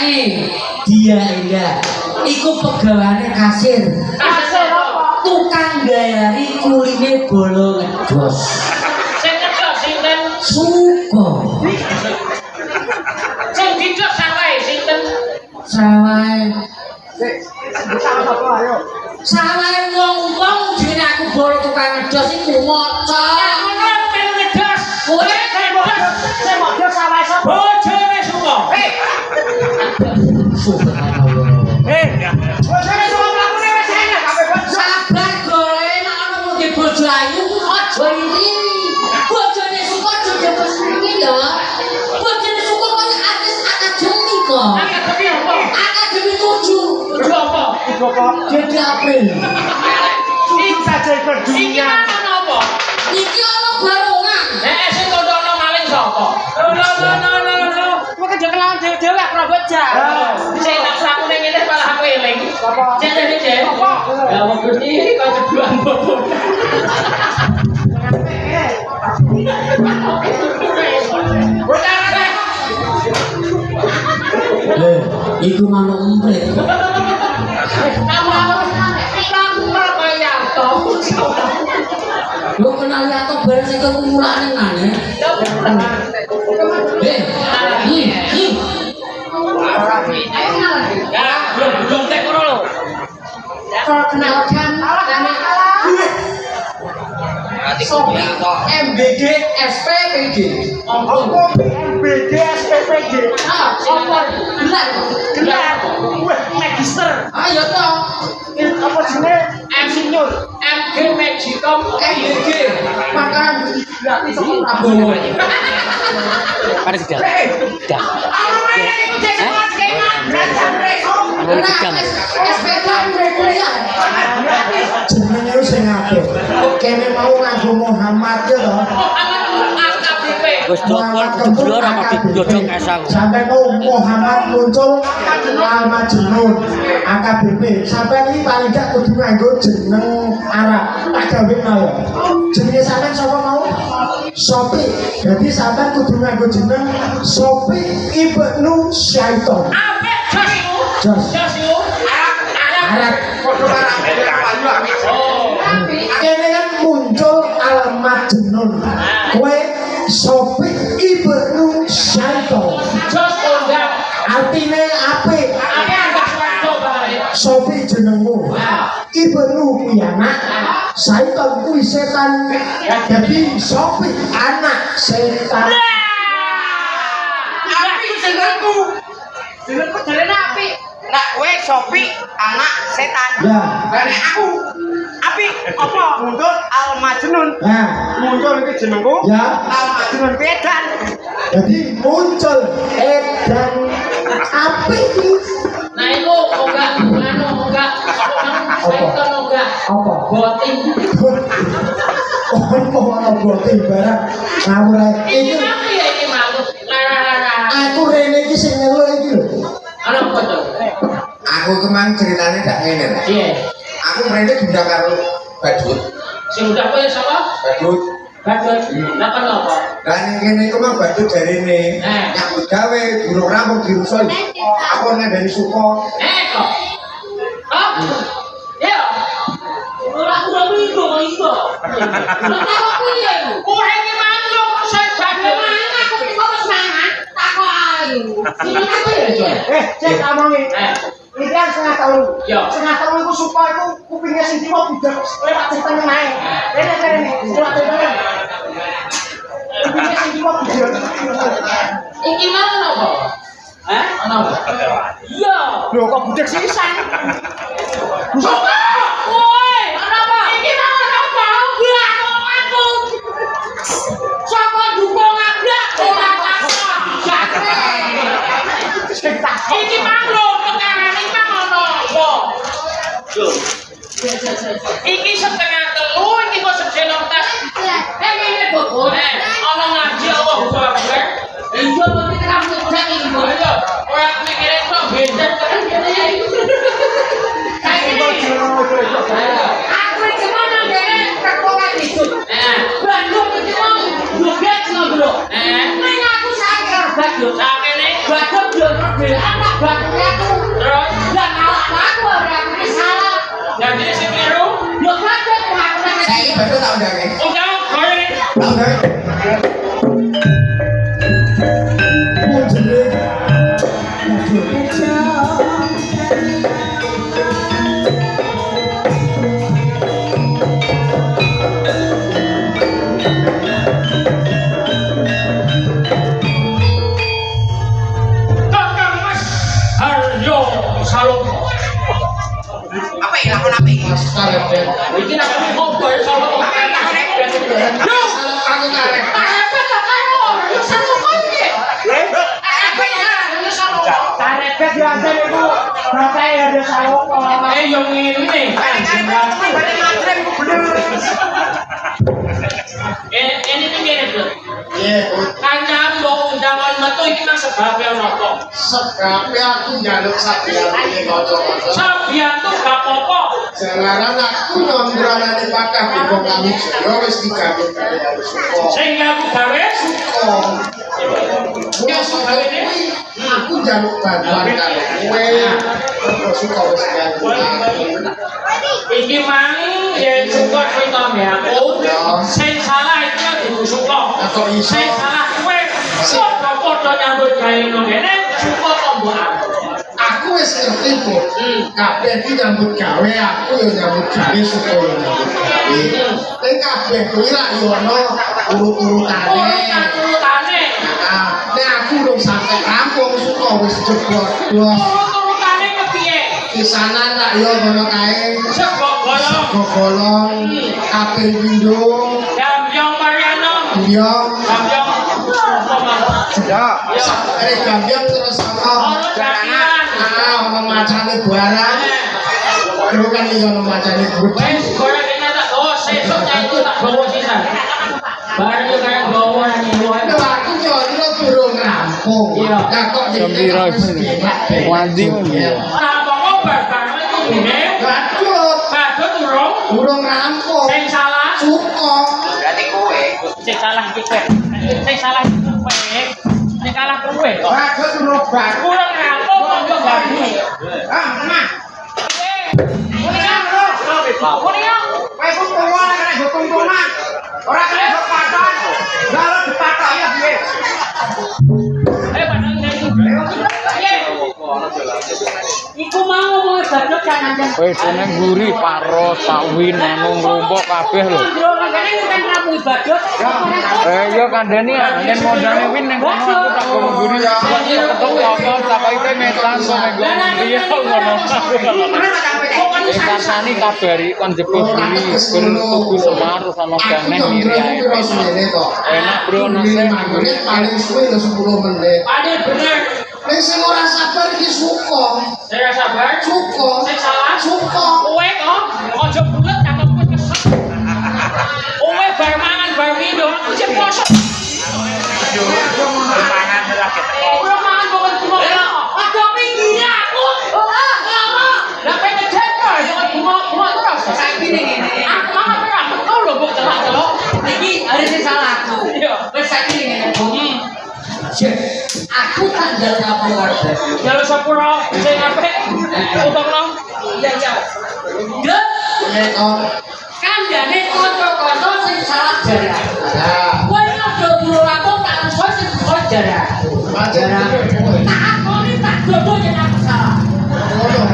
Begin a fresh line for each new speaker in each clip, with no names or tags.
anake dia enggak iku pegawaiane kasir.
Kasir apa?
Tukang gayari kuline bolo ngejos.
Sing ngejos sinten?
Suko.
Sing dijos sawahe sinten?
Sawahe.
Salah apa ayo?
Sawahe wong-wong jenenge aku bolo tukang ngejos iku maca.
Ngono melu ngejos.
Kowe
Saya mau dia salah sapa?
Bojone Suko.
subhanallah.
Bojone sapa mlakune wis enak kabeh bos.
Sabar gore nek ana wong di bojo ayu aja iri. Bojone Suko aja dipes iri ya. Bojone Suko kok artis akademi kok.
Akademi apa?
Akademi 7.
Kudu apa?
Iku apa?
Jadi April.
Kita jaga
Iki
dunia.
mana apa?
Iki ana barongan.
Sing kondono maling sapa? No. Kok kejengkelan dhewe-dhewe ora bocah. Sing tak sakune ngene malah aku eling.
Apa?
Cek. Apa? Ya wong gede kok ceduan bobo.
Iku manuk emprit. Lu kenal Yato bareng sing kumulane ngene.
Belum tek ora lho.
Perkenalkan Sopi MBG SPPG.
Apa MBD SPPG?
Gelar.
Wah, magister.
Ayo toh.
Apa jenenge? Insinyur.
MG Magicom
MBG. Makanan gratis sama Prabowo.
Pada sedang. Sedang.
SPK kuliah.
Jenenge sing apik. Kene mau nganggo Muhammad ya to.
AKBP.
Wis dokol jeblor apa didodong esang.
Sampai mau Muhammad muncul Al Majnun AKBP. Sampai ini paling gak kudu nganggo jeneng Arab. Tak gawe mau. Jenenge sampean sapa mau? Sopi. Jadi sampean kudu nganggo jeneng Sopi Ibnu Syaiton.
Apik
Jos.
yo.
Arab.
Oh.
Kene kan muncul Al Majnun. Kowe Sopi Ibnu Syaiton.
Jos kondang.
Artine apik.
Apa enggak suatu bare.
Sopi jenengmu. Ibnu kuwi anak, Syaiton kuwi setan. Jadi Sopi anak setan.
Api jenengku. Jenengku jenenge api. Lah kowe Sopi anak setan.
Ya.
Lah aku api apa? Muncul Al Majnun.
Nah,
Muncul iki jenengku.
ya.
Al Majnun Pedan.
Jadi muncul edan apik iki.
Nah itu enggak Syaiton enggak
Apa?
boting.
Oh, ana bote barang ngawur ae.
Iki
Iki
apa ya iki makhluk? Lah.
aku rene iki sing ngeluh iki lho.
Ana apa to?
Aku kemang ceritanya gak ngene lho.
Iya.
Aku mrene diundang karo Badut.
Sing udah kowe sapa?
Badut.
Bagus. Lah kenapa?
Lah ning kene iku mah Badut jarine nyambut gawe burung rampung dirusul. Aku ngandani Suko.
Kok. Hah? Ya. Ora itu. Kenapa kuwi? Kowe iki manuk saya badhe mangan aku iki wis mangan. Takok ae. Sini apa ya, Jon?
Cek amongi. Iki kan setengah tahun.
Ya.
Setengah tahun iku suka iku kupingnya sing kiwa budak lewat setengah nae. Rene lewat setengah. Kupingnya sing kiwa budak.
Iki mau napa? Hah? Ana apa? Iya.
Lho kok budak sisan?
Sopo? Woi, kenapa? Iki mau napa? Lah aku. Sopo dukung abrak ora takon. Jare. Iki makhluk pengaran iki ngono apa? Yo. Iki setengah telu iki kok sedeno tas. Ngene kok. Ana ngaji Allah Akbar. Iya mesti kamu udah iki. Ayo, ora mikire kok beda kan kene ya iki. Aku iki mana ngene kekola disut. Bandung iki mau joget ngono. Ning aku sakit badut. Sakene badut yo
belaan nak bakune aku.
Terus
Lah ngalahno aku ora aku salah.
jadi sing keliru.
Yo kabeh pengakuan
Saiki badhe tak undange.
Undang kowe.
Tak undange.
Mujine.
Kakang Mas Haryo Salomo.
Apa ya lakon apa iki?
Iki nak opo ya Salomo? Yo,
Aku karep.
Karepe biasa niku bapak ya ada salopo.
yo ngene. Ini ngene, Bro.
Iya,
Kancamu mbok undangan metu iki nang sebabe ono apa?
sebabe aku njaluk sabiane kanca-kanca.
Sabian tuh gak apa-apa.
Jalaran aku nyondranane pakah bingung kami Jaya wis digawe kali harus suka.
Sing aku gawe
Suka. Ya suka ini aku njaluk bantuan kali kowe. Terus suka wis gawe.
iki mang yen suka cerita aku. Sing salah iki kudu suka.
Atau iso.
Sing salah kowe. Padha-padha nyambut gawe nang kene suka kok mbok aku.
Aku wis ngerti kok. Kabeh iki nyambut gawe, aku yo nyambut gawe suka yo nyambut gawe. Ning kabeh kuwi lak yo ono urut-urutane.
Urutane.
Nah, nek aku urung sampe rampung suka wis jebol.
Urutane kepiye?
Kisanan tak yo ngono kae.
Sebab golong.
Gogolong, kaping pindho,
Gambyong Mariano.
biyong,
Gambyong.
ya, sakare gambyong terus ono
Jaranan.
ono macane barang. Terus kan iki ono macane budi.
Wes, goreng ini tak bawa sesok itu tak bawa sisa. Baru kayak bawa nih
Lho aku yo ora durung rampung.
Iya.
Lah kok
Sembira Wandi
Apa ngobar barang itu gini?
Badut,
Badut urung.
urung rampung.
Sing salah.
Suka.
Sing salah kita. Sing salah itu kowe. Sing kalah kowe.
Badut urung badut.
Kurang rampung kok baru.
Ah, nah.
Kuning.
Kowe ku tuwa nek kena hukum-hukuman. Ora kena dipatan. Lalu dipatok ya piye?
Padahal ini.
Iku mau ngomong badut kan anjen.
Wis seneng guri paros sawin anu nglumpuk kabeh lho.
Kene bukan ramu badut.
Iya kandhani yen modane win ning kono aku tak guri ketemu apa takoke metan kok menggo piye ngono. Karsani kabari kon jebul guri tuku Semar sono ganeh ngiri ae. Enak bro nase
paling suwe ya 10 menit.
Ada bener.
Nek sing ora sabar iki suka.
Saya sabar.
Suka.
Sing salah.
Suka.
Kowe kok aja bulet cakepku kesel. Kowe bar mangan bar minum aku sing poso. Ora mangan kok cuma. Aja pinggir aku. Lah pengen cekel jangan bunga terus.
Saiki ning ngene.
Aku mangan terus kau lho mbok celak-celok.
Iki hari sing salah aku.
Iya.
Wis saiki ning ngene. Aku tanggal ngapur.
Jalur sepuro sing apik. Utangno.
Iya. Dek,
Nek kok
kandhane kanca-kanca sing salah jarak.
ya
Kowe aja durung aku tak usah sing salah jarak.
pajaran
Tak akoni tak dodo yen aku salah.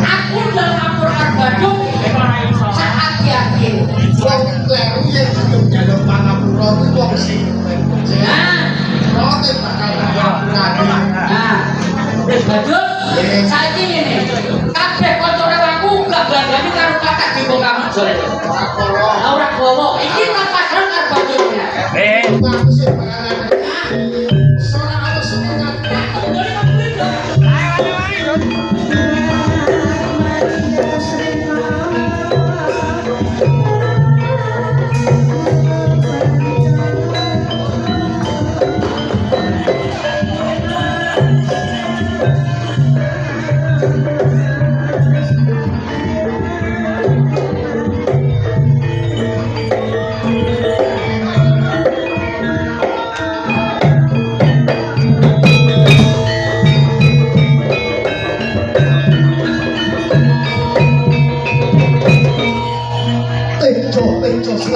Aku udah laporkan badut sak hati-hati.
wong kleru yen kudu jaluk pangapura kuwi wong sing
Nah,
rote bakal ngapura.
nah, wis badut. Saiki ngene. Kabeh kancane aku gak banggani karo katak bimbo kamu jare. Ora gowo. Iki tak padhang karo badut.
Aku sing panganan. Soalnya aku seneng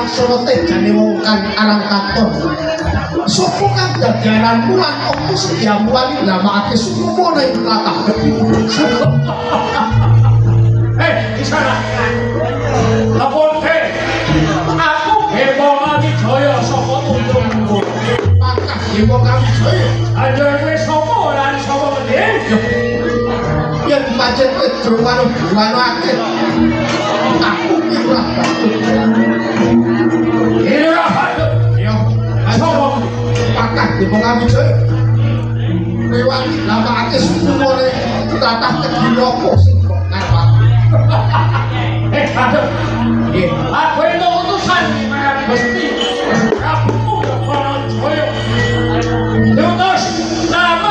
laksana tejane wong kang aran katon. Sopo kang dadi aranmu lan opo sediamu wani ndamakake suku ning tlatah gede.
Di sana. Lapor aku Bebo Wijaya saka Tundung.
Pakah Bebo Wijaya.
Ajane sapa lan sapa mending?
Yen pancen kedro karo buwana akeh. Aku ki ora patut.
Ira patut.
Yo,
Sapa?
pakah Bebo Wijaya. Lewat ndamakake suku ning tlatah gede opo sing kok karep.
Patut. Aku itu utusan Gusti